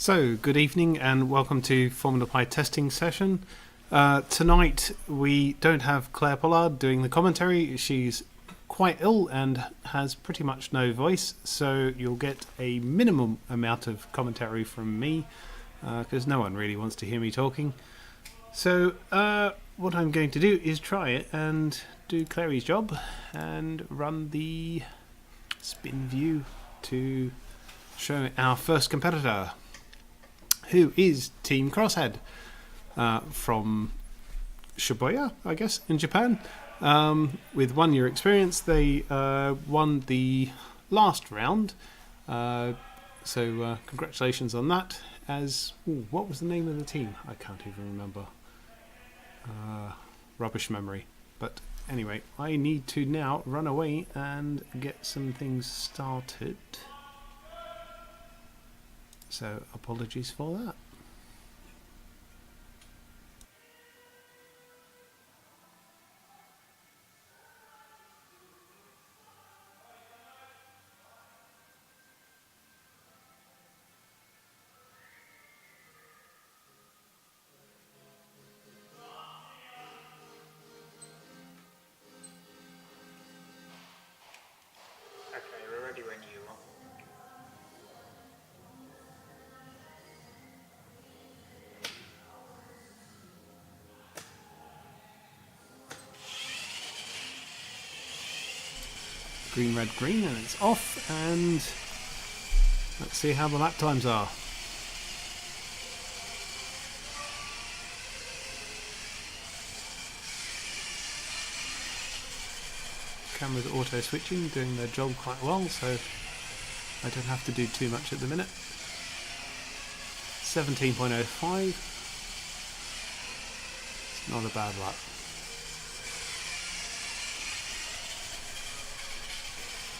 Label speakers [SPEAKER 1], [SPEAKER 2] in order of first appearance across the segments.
[SPEAKER 1] So, good evening and welcome to Formula Pi testing session. Tonight we don't have Claire Pollard doing the commentary. She's quite ill and has pretty much no voice, so you'll get a minimum amount of commentary from me because no one really wants to hear me talking. So, what I'm going to do is try it and do Clary's job and run the spin view to show our first competitor, who is Team Crosshead from Shibuya, I guess, in Japan. With 1 year experience, they won the last round. So congratulations on that. What was the name of the team? I can't even remember. Rubbish memory. But anyway, I need to now run away and get some things started. So apologies for that.
[SPEAKER 2] Okay, we're ready when you are.
[SPEAKER 1] Green, red, green, and it's off, and let's see how the lap times are. Cameras auto switching, doing their job quite well, so I don't have to do too much at the minute. 17.05. It's not a bad lap.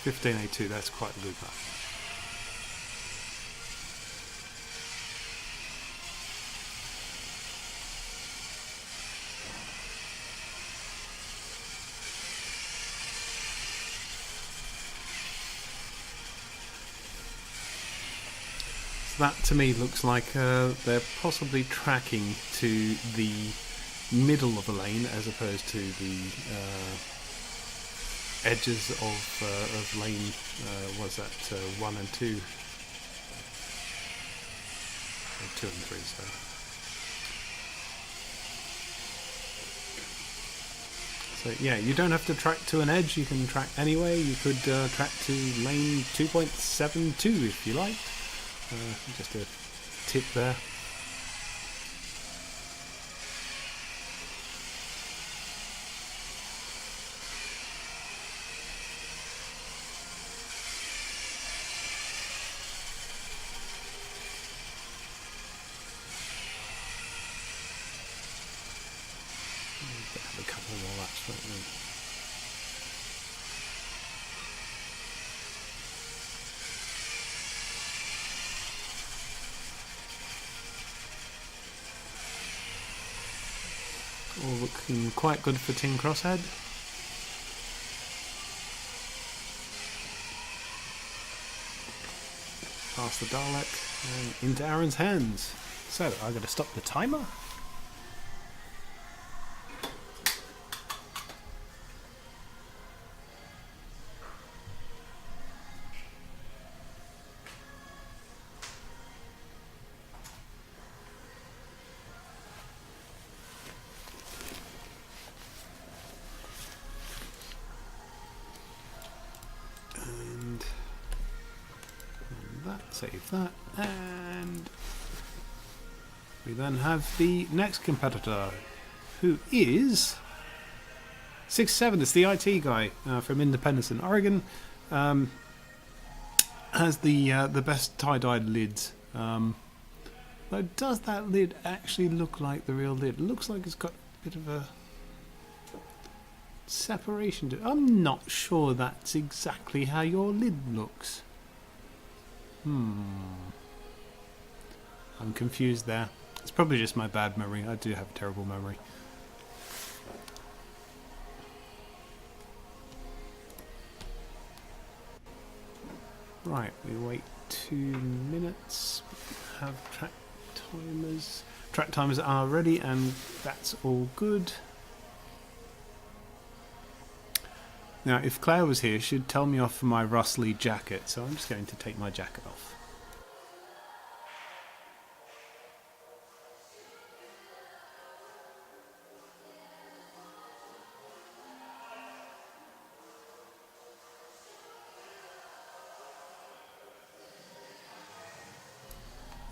[SPEAKER 1] 15.82, that's quite a good lap. So that to me looks like they're possibly tracking to the middle of the lane as opposed to the edges of lane, was that 1 and 2? 2 and 3, so yeah, you don't have to track to an edge, you can track anyway. You could track to lane 2.72 if you like. Just a tip there. Have a couple more laps, won't we? All looking quite good for Team Crosshead. Past the Dalek and into Aaron's hands. So I'm going to stop the timer. Save that, and we then have the next competitor, who is 6-7. It's the IT guy from Independence in Oregon. Has the best tie-dyed lids. Though does that lid actually look like the real lid? It looks like it's got a bit of a separation to it. I'm not sure that's exactly how your lid looks. I'm confused there. It's probably just my bad memory. I do have a terrible memory. Right, we wait 2 minutes. have track timers. Track timers are ready, and that's all good. Now, if Claire was here, she'd tell me off for my rustly jacket, so I'm just going to take my jacket off.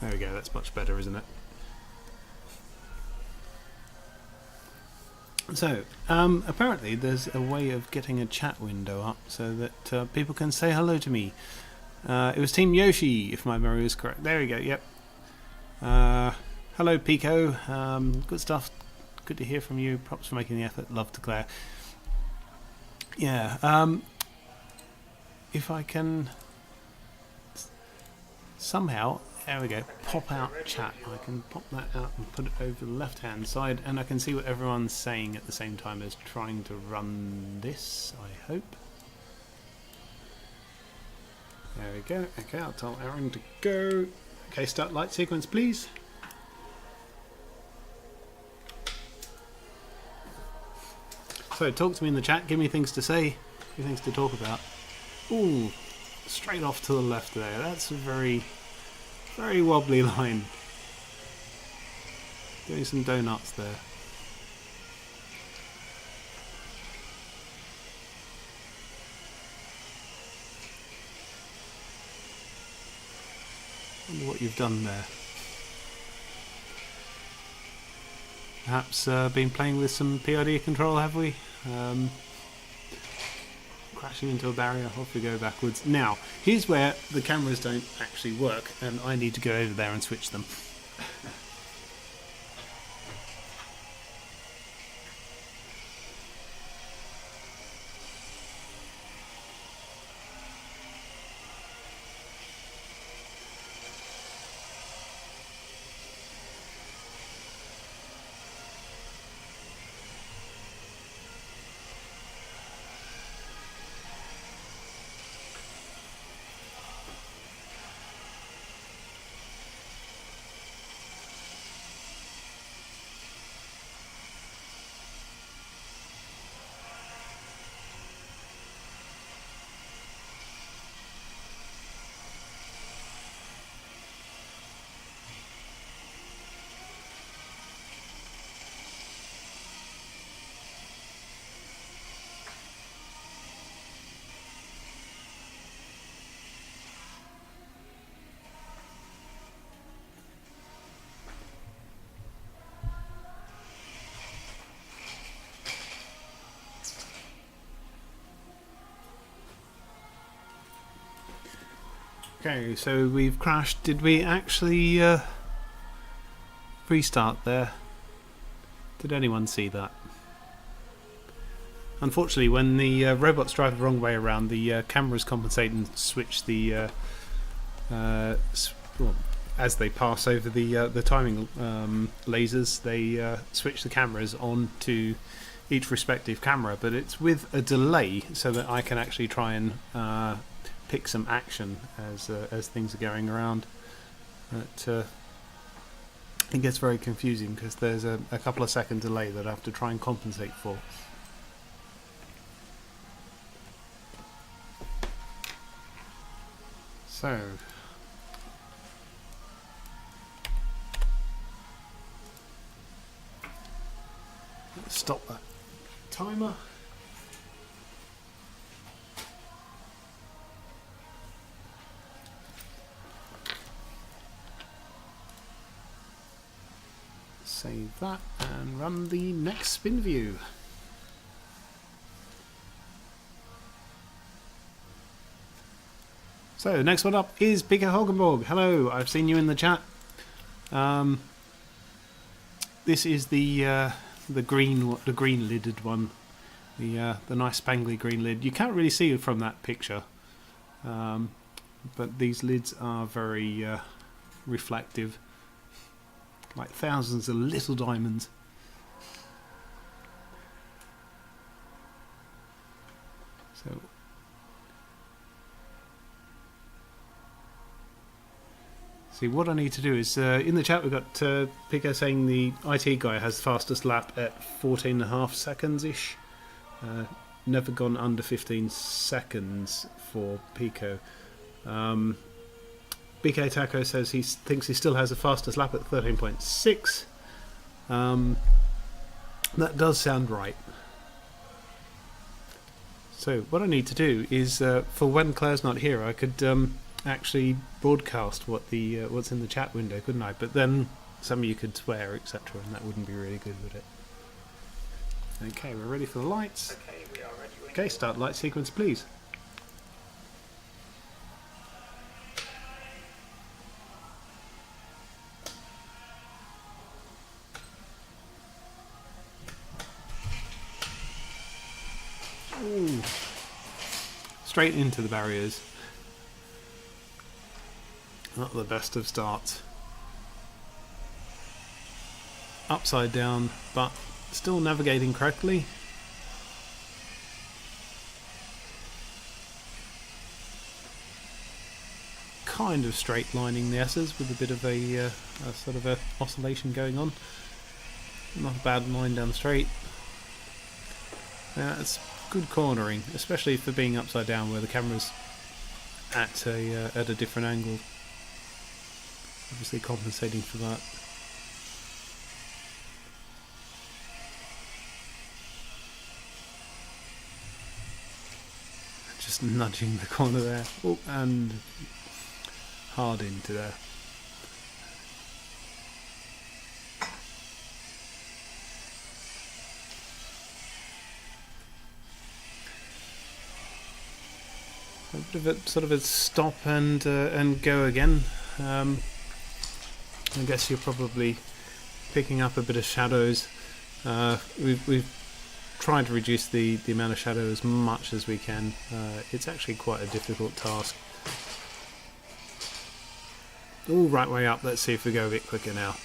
[SPEAKER 1] There we go, that's much better, isn't it? So, apparently there's a way of getting a chat window up so that people can say hello to me. It was Team Yoshi, if my memory is correct. There we go, yep. Hello, Pico. Good stuff. Good to hear from you. Props for making the effort. Love to Claire. Yeah, if I can somehow... There we go, pop out chat. I can pop that out and put it over the left hand side, and I can see what everyone's saying at the same time as trying to run this, I hope. There we go. Okay, I'll tell Aaron to go. Okay, start light sequence, please. So, talk to me in the chat, give me things to say, give me things to talk about. Ooh, straight off to the left there. That's a very wobbly line. Doing some donuts there. Wonder what you've done there. Perhaps been playing with some PID control, have we? Crashing into a barrier, off we go backwards. Now, here's where the cameras don't actually work, and I need to go over there and switch them. Okay, so we've crashed. Did we actually restart there? Did anyone see that? Unfortunately, when the robots drive the wrong way around, the cameras compensate and switch the well, as they pass over the timing lasers. They switch the cameras on to each respective camera, but it's with a delay so that I can actually try and pick some action as things are going around. But it gets very confusing because there's a couple of second delay that I have to try and compensate for. So let's stop that timer. Save that and run the next spin view. So next one up is Pika Hogenborg. Hello, I've seen you in the chat. This is the green lidded one, the nice spangly green lid. You can't really see it from that picture, but these lids are very reflective, like thousands of little diamonds. So See, what I need to do is, in the chat we've got Pico saying the IT guy has fastest lap at 14.5 seconds-ish. Never gone under 15 seconds for Pico. BK Taco says he thinks he still has the fastest lap at 13.6. That does sound right. So what I need to do is, for when Claire's not here, I could actually broadcast what's in the chat window, couldn't I? But then some of you could swear, etc., and that wouldn't be really good, would it? Okay, we're ready for the lights.
[SPEAKER 2] Okay, we are ready.
[SPEAKER 1] Okay, start light sequence, please. Ooh. Straight into the barriers. Not the best of starts. Upside down, but still navigating correctly. Kind of straight lining the S's with a bit of a sort of a oscillation going on. Not a bad line down the straight. It's good cornering, especially for being upside down where the camera's at a different angle. Obviously compensating for that. Just nudging the corner there. Oh, and hard into there. A bit of a sort of a stop and go again. I guess you're probably picking up a bit of shadows. We've tried to reduce the amount of shadow as much as we can. It's actually quite a difficult task. All right way up. Let's see if we go a bit quicker now.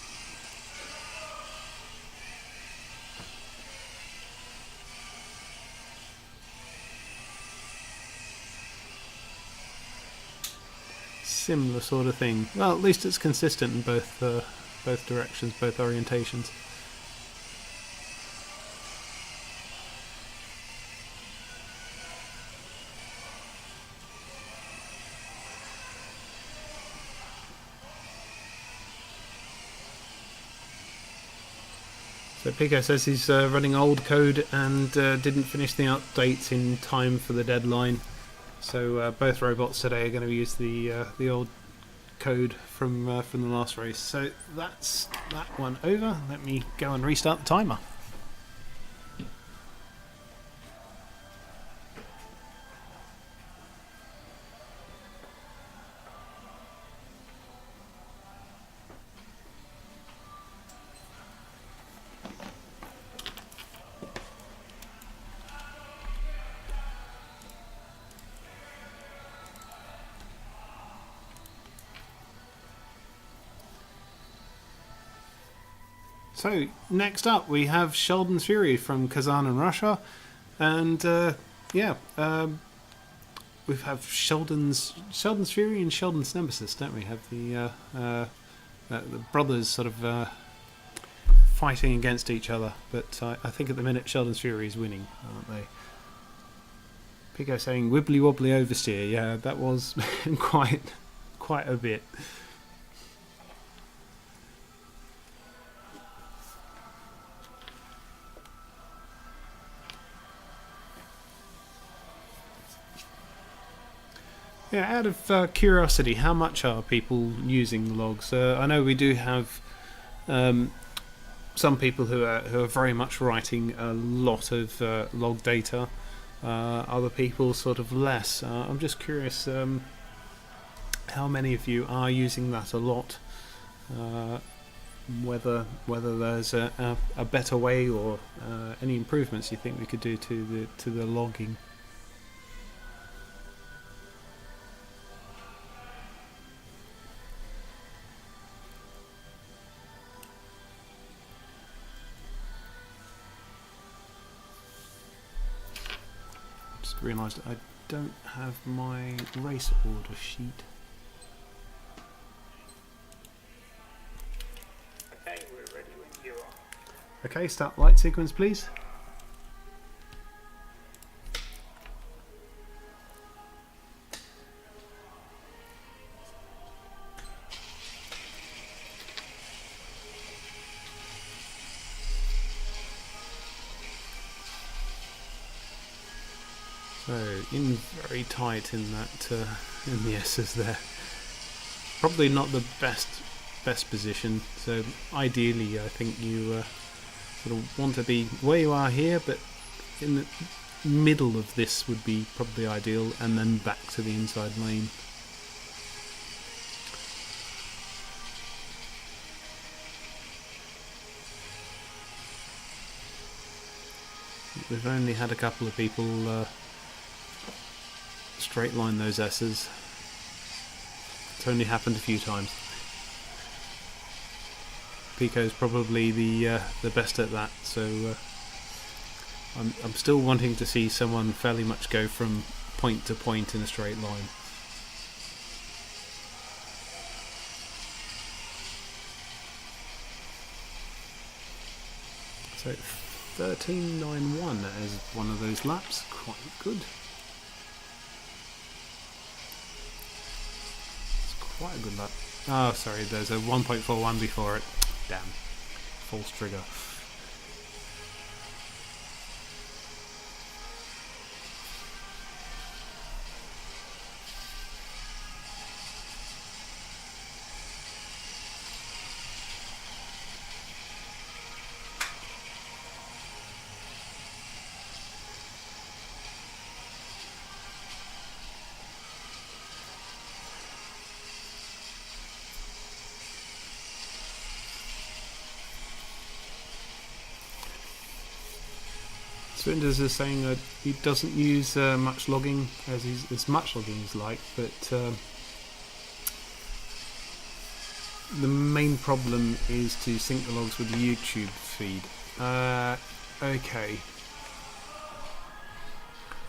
[SPEAKER 1] Similar sort of thing. Well, at least it's consistent in both directions, both orientations. So Pico says he's running old code and didn't finish the updates in time for the deadline. So both robots today are going to use the old code from the last race. So that's that one over. Let me go and restart the timer. So next up we have Sheldon's Fury from Kazan in Russia, and we have Sheldon's Fury and Sheldon's Nemesis, don't we? Have the brothers sort of fighting against each other, but I think at the minute Sheldon's Fury is winning, aren't they? Pico saying wibbly wobbly oversteer. Yeah, that was quite a bit. Yeah, out of curiosity, how much are people using the logs? I know we do have some people who are very much writing a lot of log data. Other people sort of less. I'm just curious how many of you are using that a lot. Whether there's a better way or any improvements you think we could do to the logging. Realised I don't have my race order sheet. Okay, start light sequence, please. So, in very tight in that, in the S's there. Probably not the best position. So, ideally, I think you sort of want to be where you are here, but in the middle of this would be probably ideal, and then back to the inside lane. We've only had a couple of people straight line those S's. It's only happened a few times. Pico's probably the best at that, so I'm still wanting to see someone fairly much go from point to point in a straight line. So 13.91 is one of those laps, quite good. It's quite a good lap. Oh, sorry, there's a 1.41 before it. Damn. False trigger. Swinders is saying that he doesn't use much logging as much logging as like, but the main problem is to sync the logs with the YouTube feed. Okay.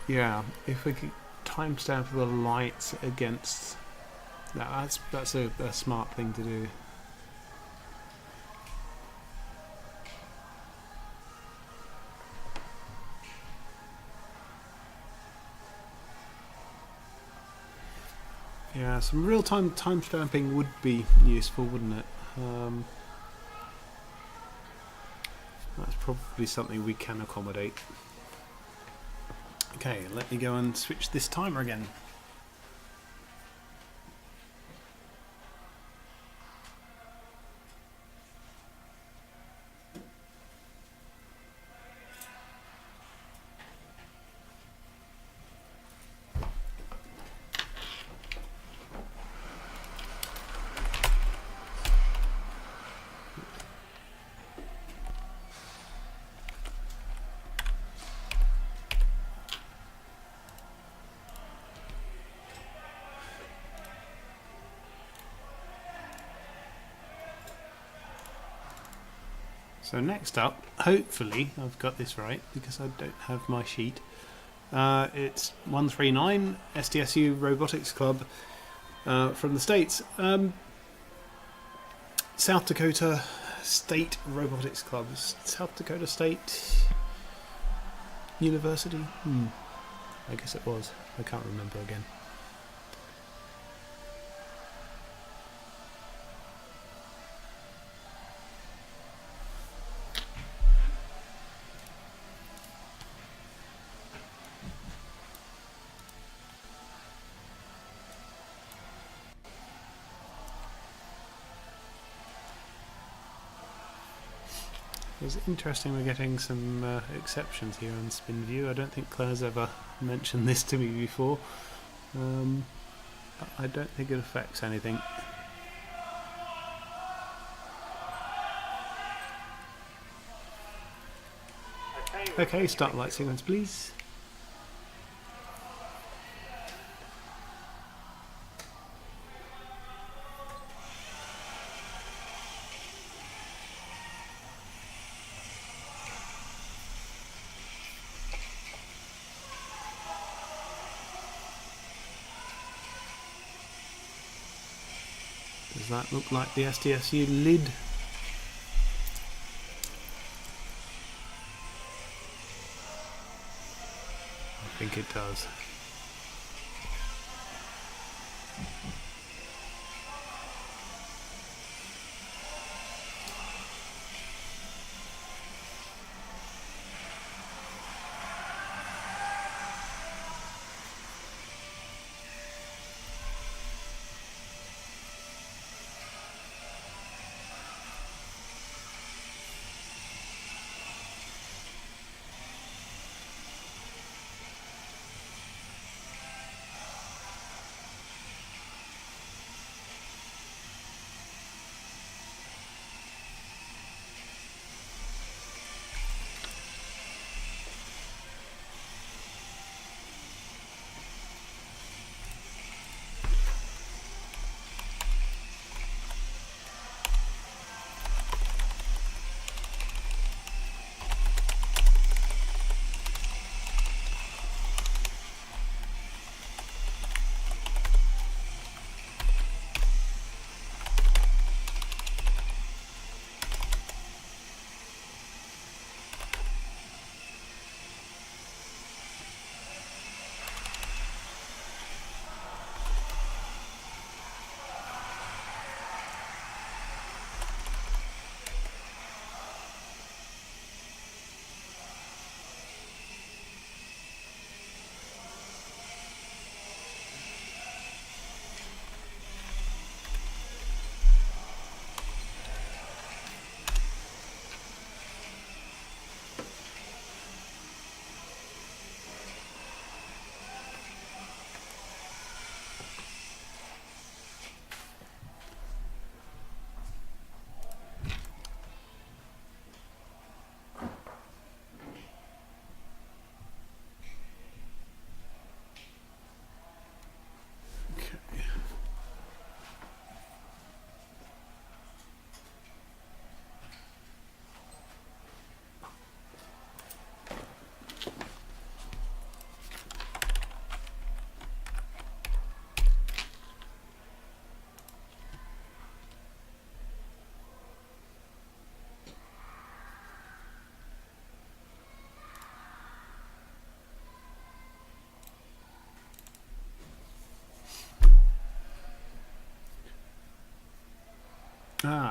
[SPEAKER 1] Yeah, if we could timestamp the lights against that's a smart thing to do. Yeah, some real-time timestamping would be useful, wouldn't it? That's probably something we can accommodate. Okay, let me go and switch this timer again. So next up, hopefully I've got this right because I don't have my sheet. It's 139 SDSU Robotics Club from the States. South Dakota State Robotics Club. South Dakota State University? I guess it was. I can't remember again. It's interesting we're getting some exceptions here on Spin View. I don't think Claire's ever mentioned this to me before. But I don't think it affects anything. Okay, start light sequence please. Does that look like the SDSU lid? I think it does.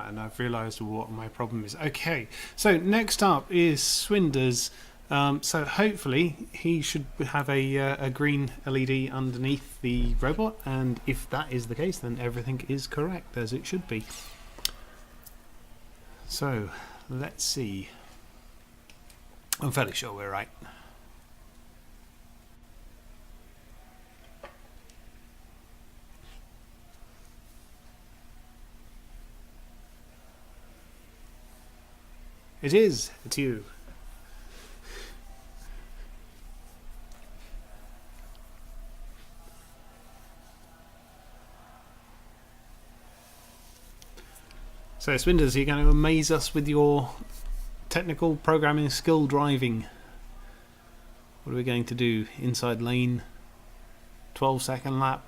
[SPEAKER 1] And I've realised what my problem is. Okay, so next up is Swinders. So hopefully he should have a green LED underneath the robot, and if that is the case, then everything is correct as it should be. So let's see. I'm fairly sure we're right. It is. It's you. So, Swinders, are you going to amaze us with your technical programming skill driving? What are we going to do? Inside lane, 12-second lap.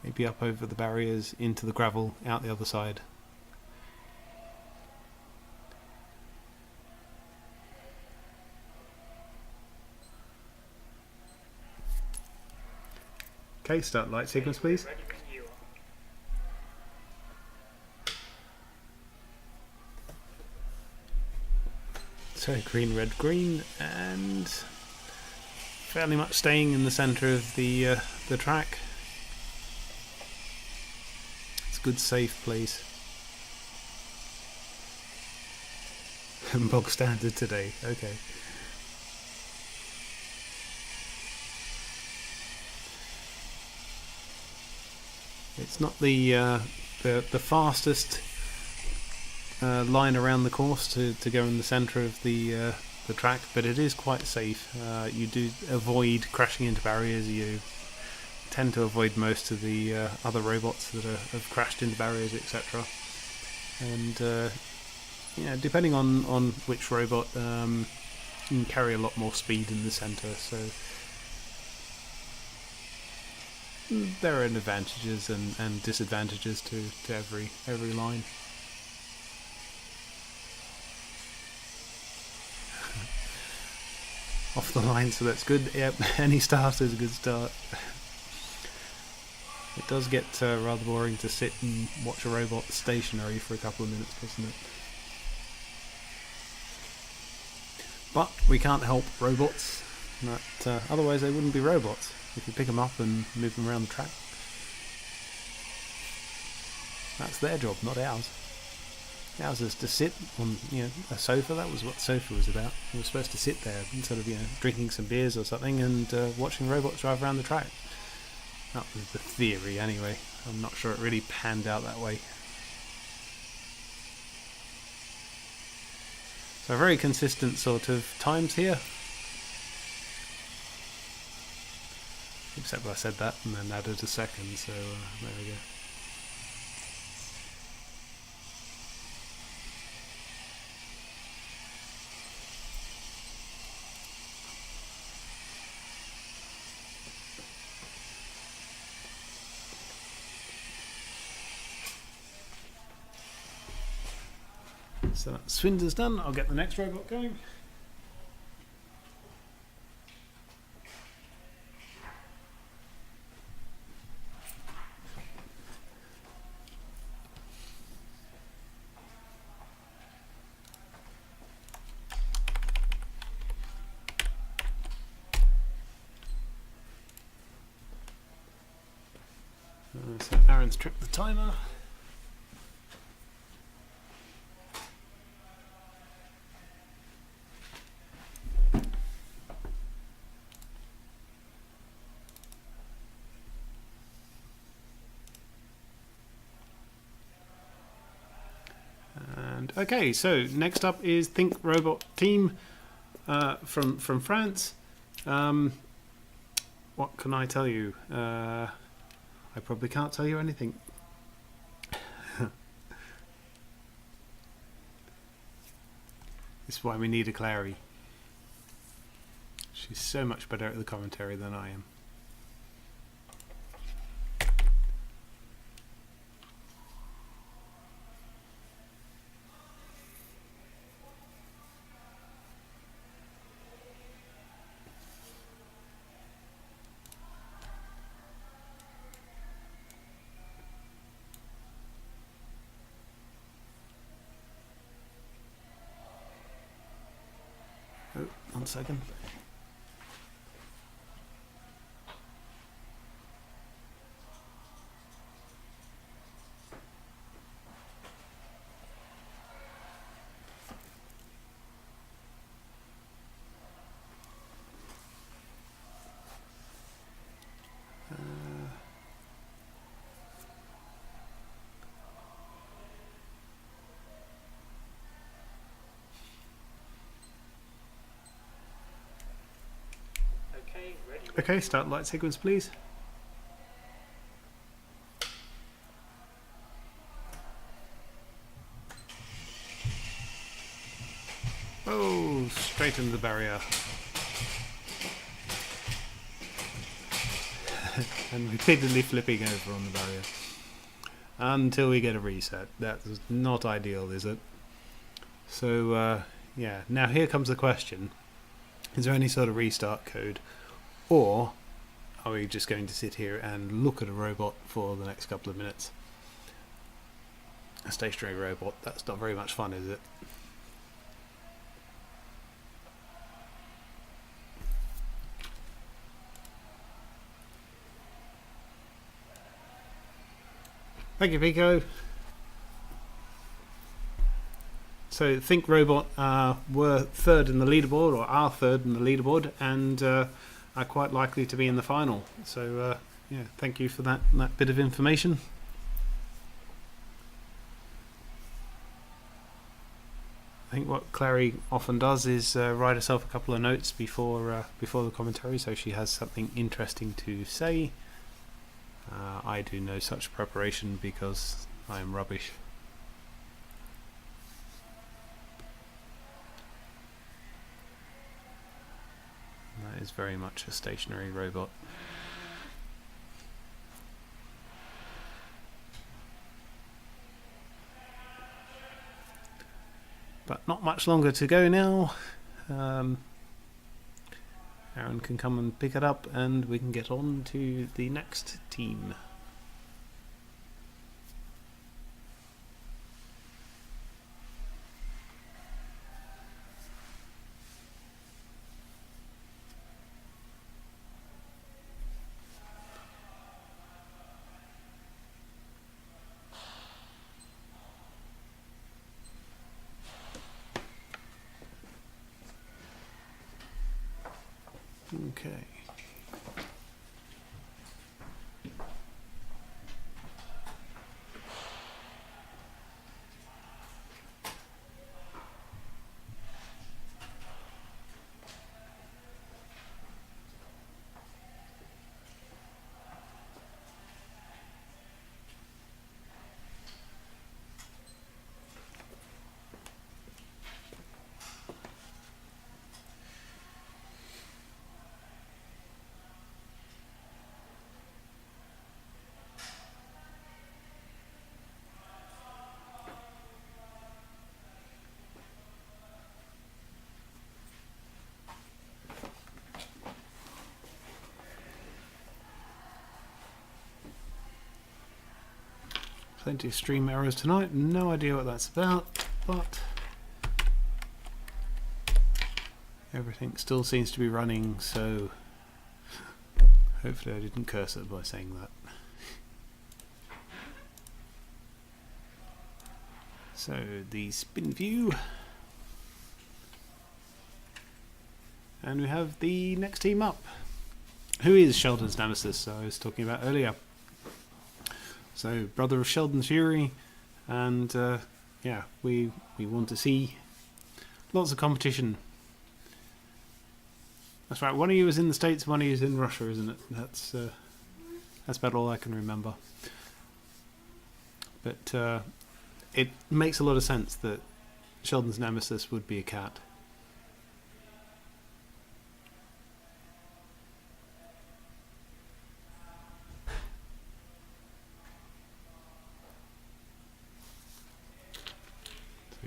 [SPEAKER 1] Maybe up over the barriers, into the gravel, out the other side. Okay, start light sequence, please.
[SPEAKER 2] Ready when you are.
[SPEAKER 1] So green, red, green, and fairly much staying in the centre of the track. It's good, safe place. Bog standard today. Okay. It's not the fastest line around the course to go in the centre of the track, but it is quite safe. You do avoid crashing into barriers. You tend to avoid most of the other robots that have crashed into barriers, etc. And depending on which robot, you can carry a lot more speed in the centre. So there are advantages and disadvantages to every line. Off the line, so that's good. Yep, any start is a good start. It does get rather boring to sit and watch a robot stationary for a couple of minutes, doesn't it? But we can't help robots. Otherwise they wouldn't be robots. If you pick them up and move them around the track. That's their job, not ours. Ours is to sit on a sofa. That was what the sofa was about. We were supposed to sit there instead of drinking some beers or something and watching robots drive around the track. That was the theory anyway. I'm not sure it really panned out that way. So very consistent sort of times here. Except I said that and then added a second, so there we go. So that Swindon's done. I'll get the next robot going. So Aaron's tripped the timer. Okay, so next up is Think Robot Team from France. What can I tell you? I probably can't tell you anything. This is why we need a Clary. She's so much better at the commentary than I am. Oh, 1 second.
[SPEAKER 2] Okay, ready?
[SPEAKER 1] Okay, start light sequence, please. Oh, straight into the barrier. And repeatedly flipping over on the barrier. Until we get a reset. That's not ideal, is it? So, yeah. Now here comes the question. Is there any sort of restart code? Or are we just going to sit here and look at a robot for the next couple of minutes? A stationary robot, that's not very much fun, is it? Thank you, Pico. So Think Robot were third in the leaderboard, or are third in the leaderboard, and are quite likely to be in the final. So yeah, thank you for that bit of information. I think what Clary often does is write herself a couple of notes before the commentary, so she has something interesting to say. I do no such preparation because I am rubbish. That is very much a stationary robot. But not much longer to go now. Aaron can come and pick it up and we can get on to the next team. Okay. Plenty of stream errors tonight, no idea what that's about, but everything still seems to be running, so hopefully I didn't curse it by saying that. So the spin view, and we have the next team up, who is Sheldon's nemesis I was talking about earlier. So, brother of Sheldon Fury, and yeah, we want to see lots of competition. That's right. One of you is in the States, one of you is in Russia, isn't it? That's about all I can remember. But it makes a lot of sense that Sheldon's nemesis would be a cat.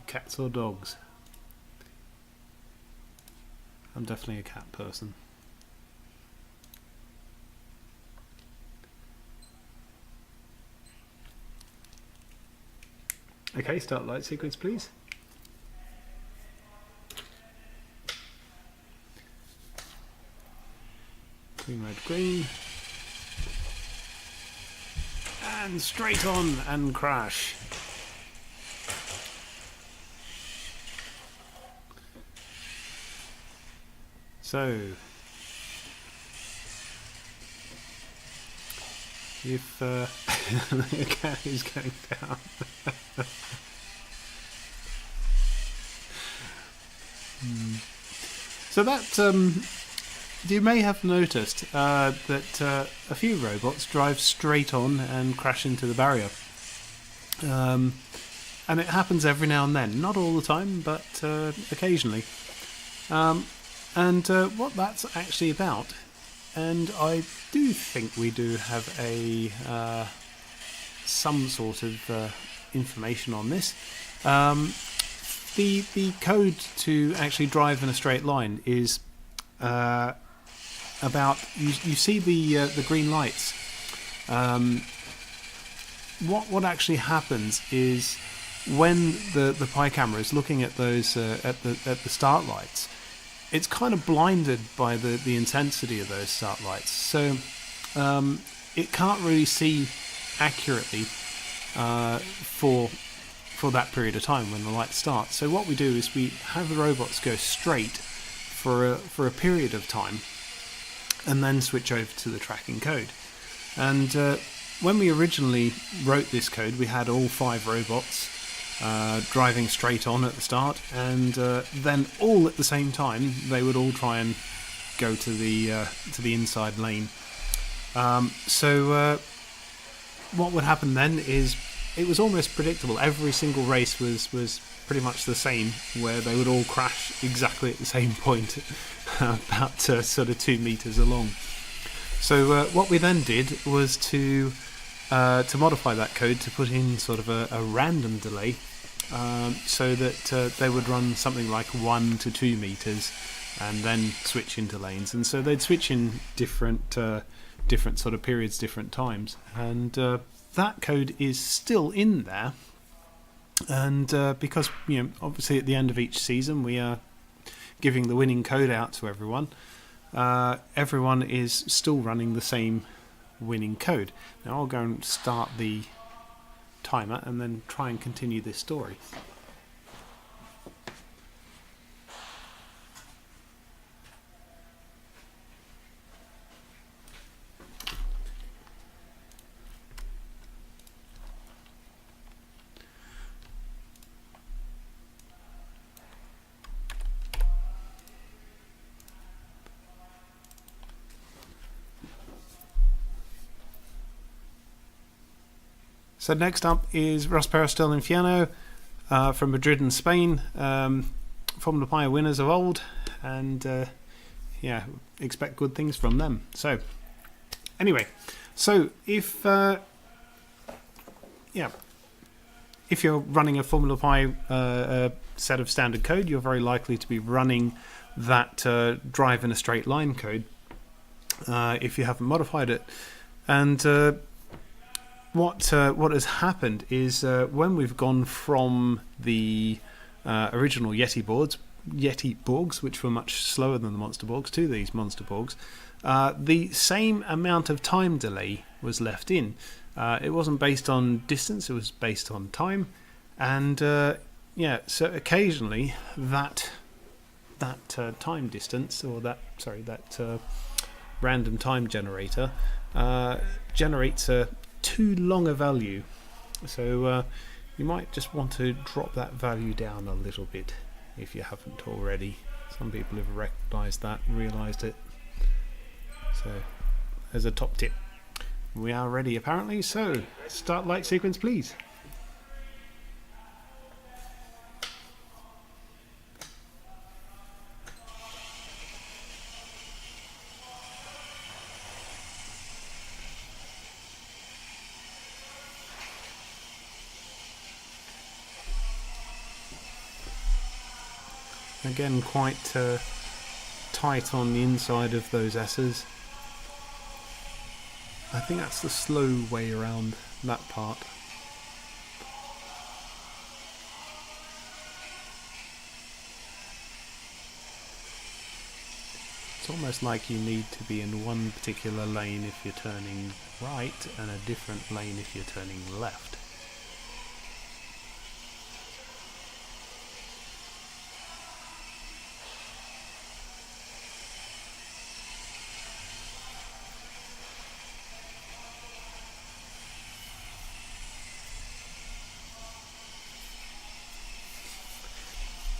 [SPEAKER 1] Cats or dogs? I'm definitely a cat person. Okay, start light sequence, please. Green, red, green. And straight on and crash. So, if the cat is going down, so that you may have noticed that a few robots drive straight on and crash into the barrier, and it happens every now and then, not all the time, but occasionally. And what that's actually about, and I do think we do have a some sort of information on this. The code to actually drive in a straight line is about you see the green lights. What actually happens is when the Pi camera is looking at those at the start lights, it's kind of blinded by the intensity of those start lights, so it can't really see accurately for that period of time when the lights start. So what we do is we have the robots go straight for a period of time, and then switch over to the tracking code. And when we originally wrote this code, we had all 5 robots driving straight on at the start, and then all at the same time they would all try and go to the inside lane. So what would happen then is it was almost predictable. Every single race was pretty much the same, where they would all crash exactly at the same point, about sort of 2 meters along. So what we then did was to modify that code to put in sort of a random delay so that they would run something like 1 to 2 meters and then switch into lanes. And so they'd switch in different sort of periods, different times. And that code is still in there. And because, obviously at the end of each season we are giving the winning code out to everyone, everyone is still running the same winning code. Now I'll go and start the timer and then try and continue this story. So next up is Ross Perez del Infierno from Madrid in Spain. Formula Pi winners of old, and expect good things from them. So anyway, so if you're running a Formula Pi set of standard code, you're very likely to be running that drive in a straight line code if you haven't modified it. And what has happened is when we've gone from the original Yeti Borgs, which were much slower than the Monster Borgs, to these Monster Borgs, the same amount of time delay was left in. It wasn't based on distance; it was based on time, and so occasionally that time distance, or that random time generator generates a too long a value. So you might just want to drop that value down a little bit if you haven't already. Some people have recognised that, realised it. So as a top tip. We are ready apparently, so start light sequence please. Again, quite tight on the inside of those S's. I think that's the slow way around that part. It's almost like you need to be in one particular lane if you're turning right and a different lane if you're turning left.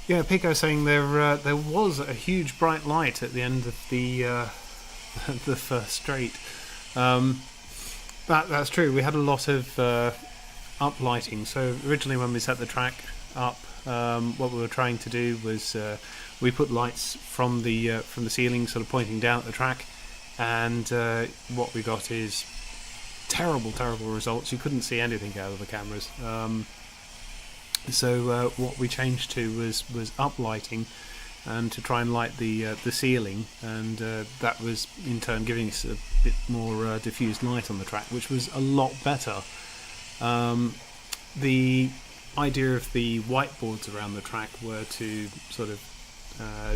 [SPEAKER 1] Yeah, Pico saying there was a huge bright light at the end of the the first straight. That's true. We had a lot of up lighting. So originally, when we set the track up, what we were trying to do was we put lights from the ceiling, sort of pointing down at the track, and what we got is terrible results. You couldn't see anything out of the cameras. So what we changed to was uplighting, and to try and light the ceiling, and that was in turn giving us a bit more diffused light on the track, which was a lot better. The idea of the whiteboards around the track were to sort of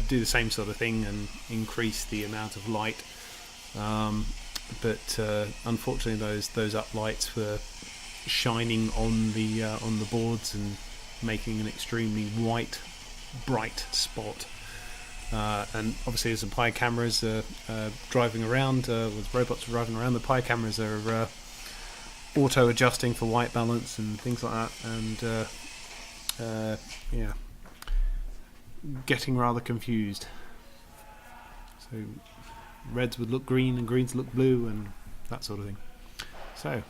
[SPEAKER 1] do the same sort of thing and increase the amount of light, but unfortunately those uplights were shining on the boards and making an extremely white, bright spot. And obviously, as the Pi cameras are driving around, with robots driving around, the Pi cameras are auto-adjusting for white balance and things like that, and getting rather confused. So reds would look green and greens look blue and that sort of thing. So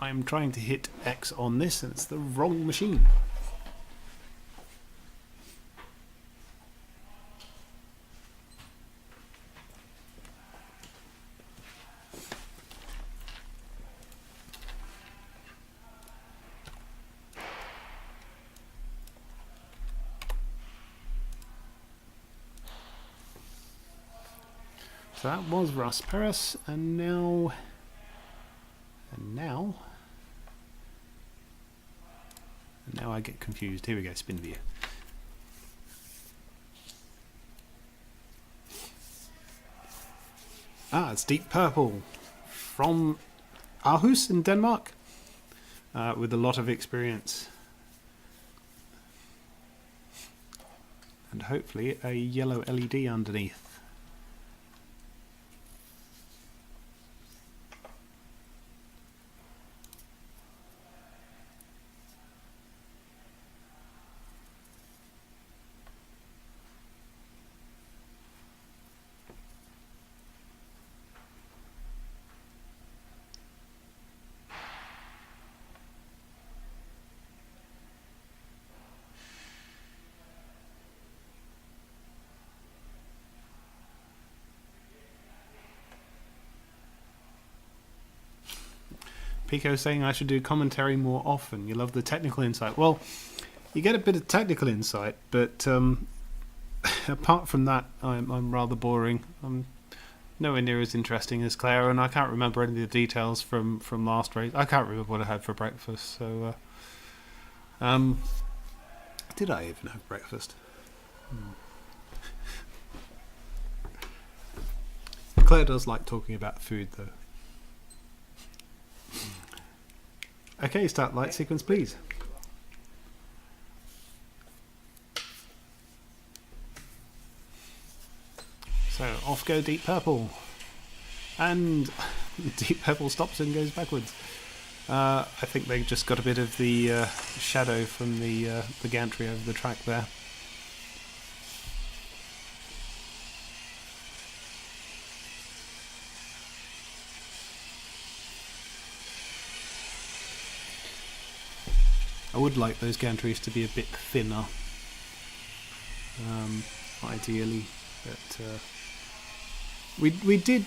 [SPEAKER 1] I'm trying to hit X on this and it's the wrong machine. So that was Russ Perez, and now, I get confused. Here we go, spin view. Ah, it's Deep Purple from Aarhus in Denmark, with a lot of experience. And hopefully a yellow LED underneath. Pico saying I should do commentary more often. You love the technical insight. Well, you get a bit of technical insight, but apart from that, I'm rather boring. I'm nowhere near as interesting as Claire, and I can't remember any of the details from last race. I can't remember what I had for breakfast. So, did I even have breakfast? Claire does like talking about food, though. Okay, start light sequence, please. So off go Deep Purple, and Deep Purple stops and goes backwards. I think they just got a bit of the shadow from the gantry over the track there. I would like those gantries to be a bit thinner, ideally, but we did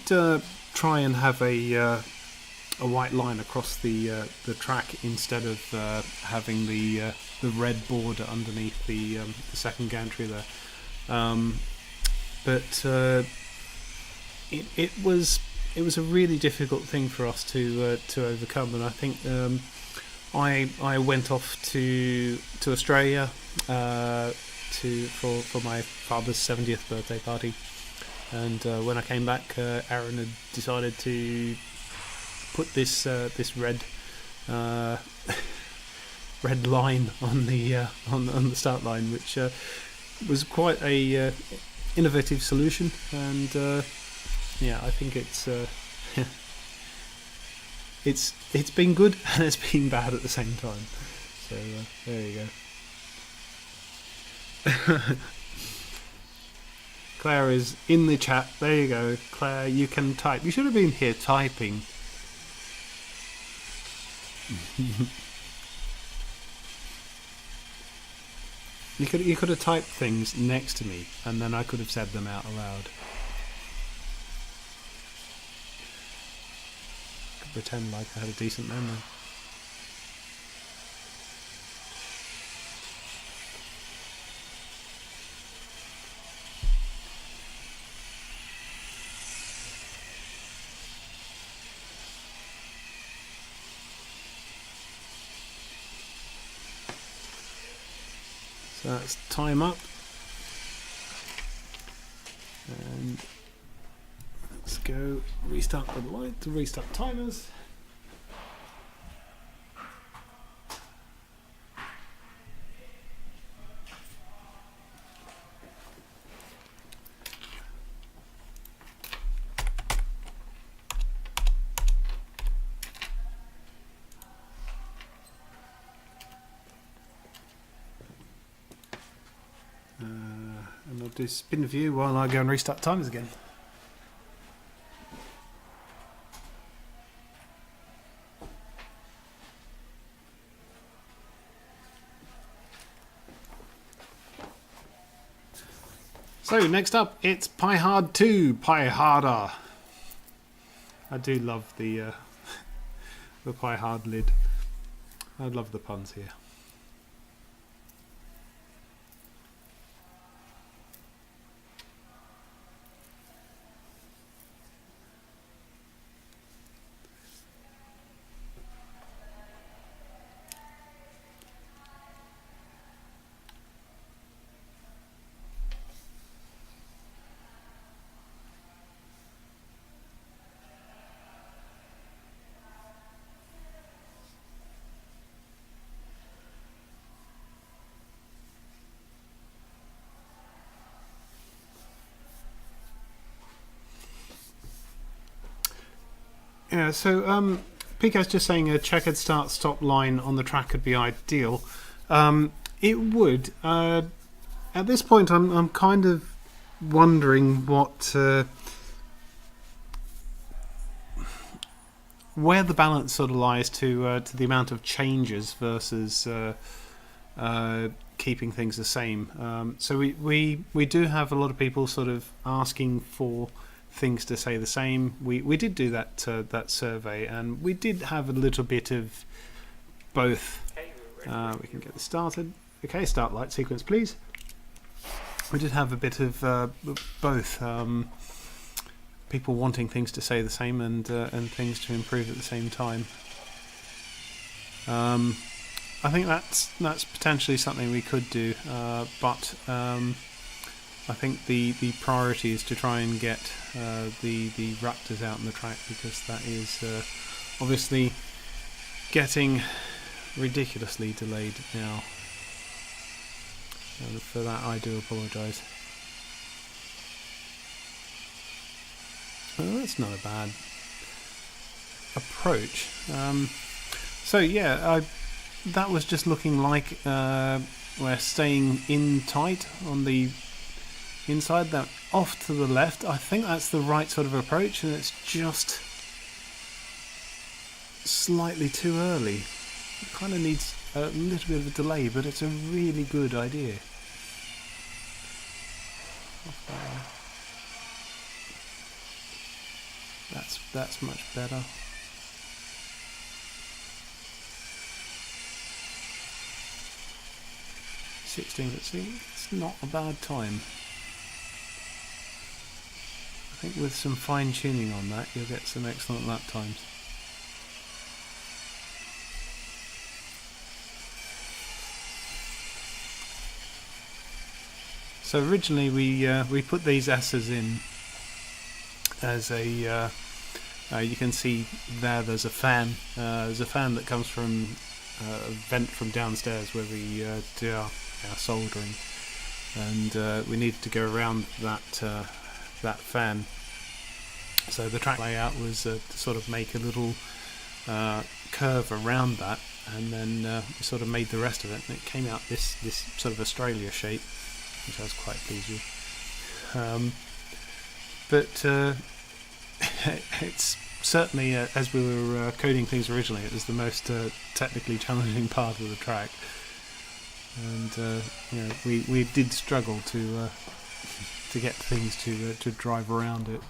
[SPEAKER 1] try and have a white line across the track instead of having the red border underneath the second gantry there, but it was a really difficult thing for us to overcome, and I think. I went off to Australia for my father's 70th birthday party, and when I came back, Aaron had decided to put this red red line on the start line, which was quite a innovative solution, and yeah, I think it's. It's been good and it's been bad at the same time. So there you go. Claire is in the chat. There you go, Claire. You can type. You should have been here typing. You could have typed things next to me, and then I could have said them out aloud. Pretend like I had a decent memory. So that's time up. And let's go restart the light to restart timers. And I'll do spin view while I go and restart timers again. So next up, it's Pie Hard 2, Pie Harder. I do love the the Pie Hard lid. I love the puns here. Yeah, so Pico's just saying a checkered start-stop line on the track would be ideal. It would. At this point, I'm kind of wondering where the balance sort of lies to the amount of changes versus keeping things the same. So we do have a lot of people sort of asking for things to say the same. We did do that survey, and we did have a little bit of both.
[SPEAKER 2] Okay, we're ready.
[SPEAKER 1] We can get this started. Okay, start light sequence, please. We did have a bit of both. People wanting things to say the same and things to improve at the same time. I think that's potentially something we could do, but I think the priority is to try and get the Raptors out on the track, because that is obviously getting ridiculously delayed now. And for that, I do apologise. Well, that's not a bad approach. So yeah, that was just looking like we're staying in tight on the inside. That off to the left, I think that's the right sort of approach, and it's just slightly too early. It kind of needs a little bit of a delay, but it's a really good idea. That's much better. It's not a bad time. I think with some fine tuning on that, you'll get some excellent lap times. So originally we put these S's in as a you can see there's a fan. There's a fan that comes from a vent from downstairs where we do our soldering, and we needed to go around that fan. So the track layout was to sort of make a little curve around that, and then we sort of made the rest of it, and it came out this sort of Australia shape, which I was quite pleased with. But it's certainly, as we were coding things originally, it was the most technically challenging part of the track, and we did struggle to get things to drive around it.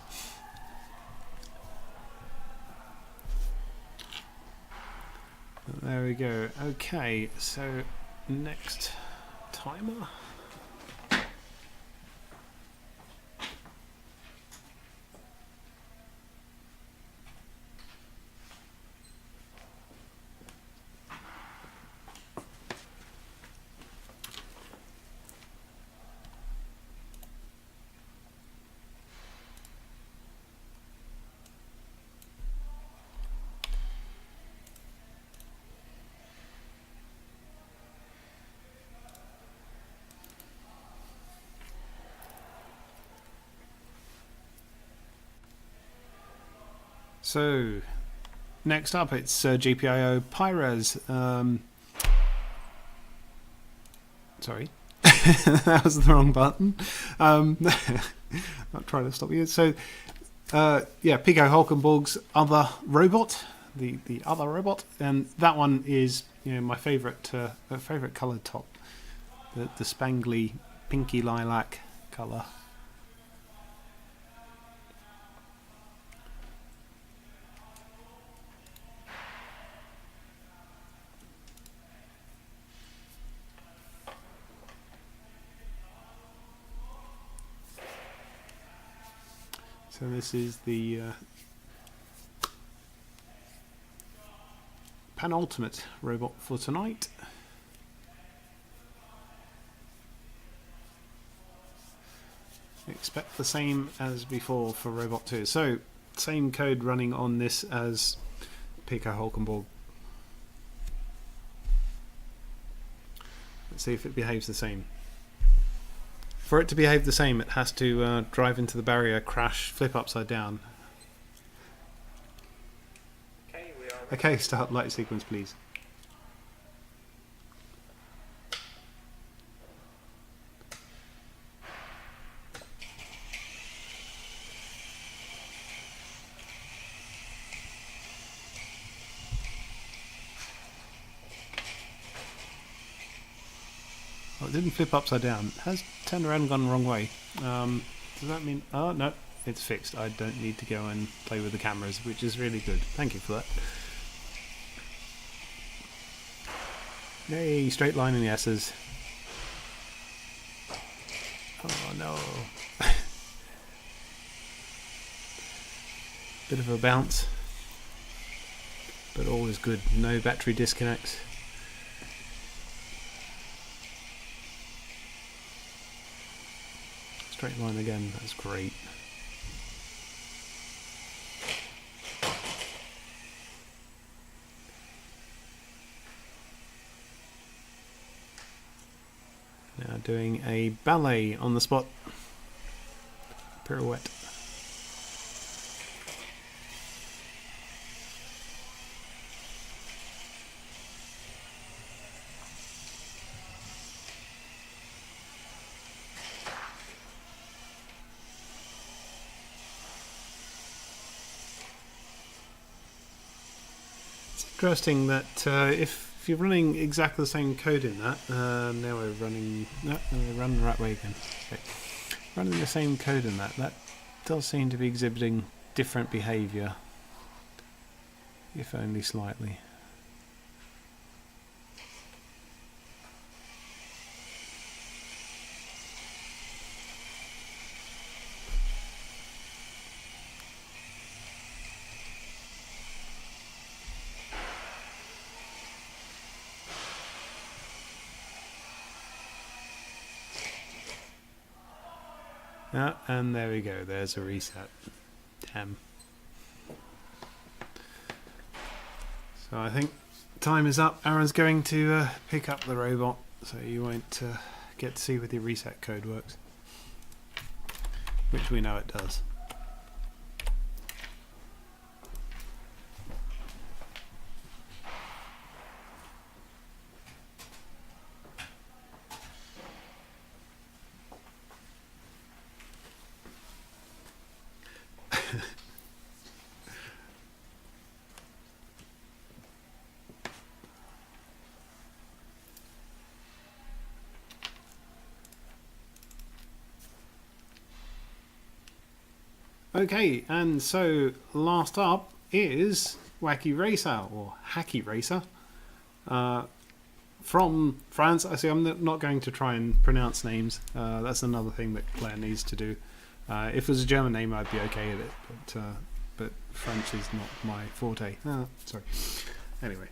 [SPEAKER 1] But there we go. Okay, so next timer. So, next up it's GPIO Pires. Sorry, that was the wrong button. Not trying to stop you. So, Pico Hulkenborg's other robot, the other robot, and that one is my favourite coloured top, the spangly pinky lilac colour. So this is the penultimate robot for tonight. Expect the same as before for Robot 2. So, same code running on this as Pico Hulkenborg. Let's see if it behaves the same. For it to behave the same, it has to drive into the barrier, crash, flip upside down. Okay, start light sequence, please. Oh, it didn't flip upside down. It has turned around and gone the wrong way. Does that mean... Oh, no, it's fixed. I don't need to go and play with the cameras, which is really good. Thank you for that. Yay, straight line in the S's. Oh, no. Bit of a bounce. But all is good. No battery disconnects. Straight line again, that's great. Now doing a ballet on the spot. Pirouette. Interesting that if you're running exactly the same code in that, now we're running. No, we're running the right way again. Okay. Running the same code in that, that does seem to be exhibiting different behaviour, if only slightly. Yeah, and there we go, there's a reset. Damn. So I think time is up. Aaron's going to pick up the robot, so you won't get to see whether your reset code works. Which we know it does. Okay, and so last up is Wacky Racer, or Hacky Racer, from France. I see I'm not going to try and pronounce names. That's another thing that Claire needs to do. If it was a German name, I'd be okay with it, but French is not my forte. Sorry. Anyway.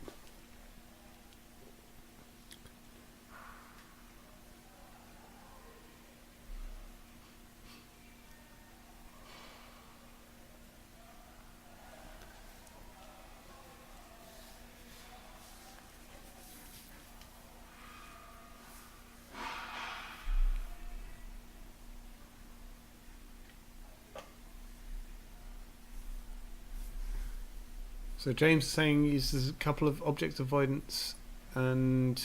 [SPEAKER 1] So James is saying he uses a couple of object avoidance, and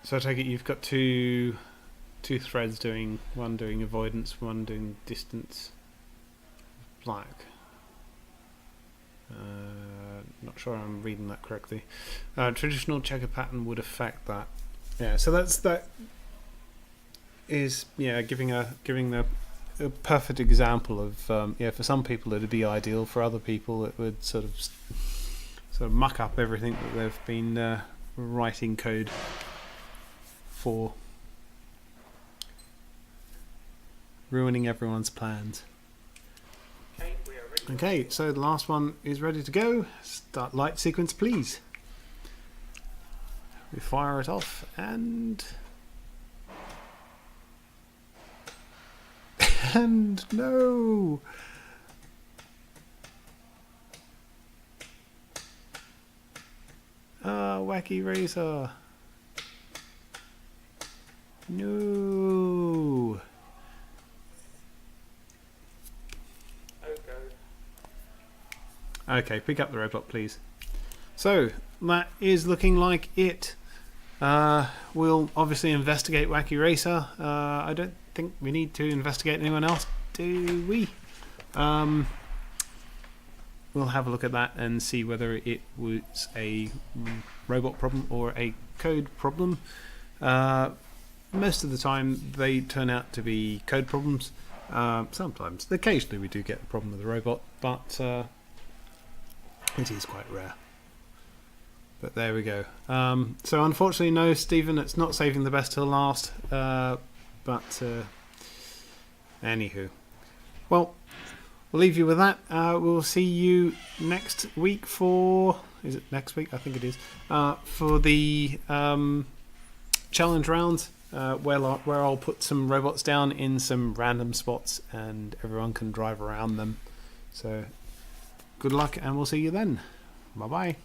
[SPEAKER 1] so I take it you've got two threads doing, one doing avoidance, one doing distance black. Not sure I'm reading that correctly. Traditional checker pattern would affect that. Yeah, so that is giving the a perfect example of for some people it'd be ideal, for other people it would sort of muck up everything that they've been writing code for, ruining everyone's plans.
[SPEAKER 2] Okay, we are ready.
[SPEAKER 1] Okay, so the last one is ready to go. Start light sequence, please. We fire it off and no. Wacky Racer. No.
[SPEAKER 2] Oh, go.
[SPEAKER 1] Okay, pick up the robot, please. So, that is looking like it. We'll obviously investigate Wacky Racer. I don't think we need to investigate anyone else, do we? We'll have a look at that and see whether it was a robot problem or a code problem. Most of the time they turn out to be code problems. Sometimes, occasionally we do get a problem with the robot, but it is quite rare. But there we go. So unfortunately, no, Stephen, it's not saving the best till last. But anywho, well, we'll leave you with that. We'll see you next week for... Is it next week? I think it is. For the challenge round, where I'll put some robots down in some random spots and everyone can drive around them. So good luck and we'll see you then. Bye-bye.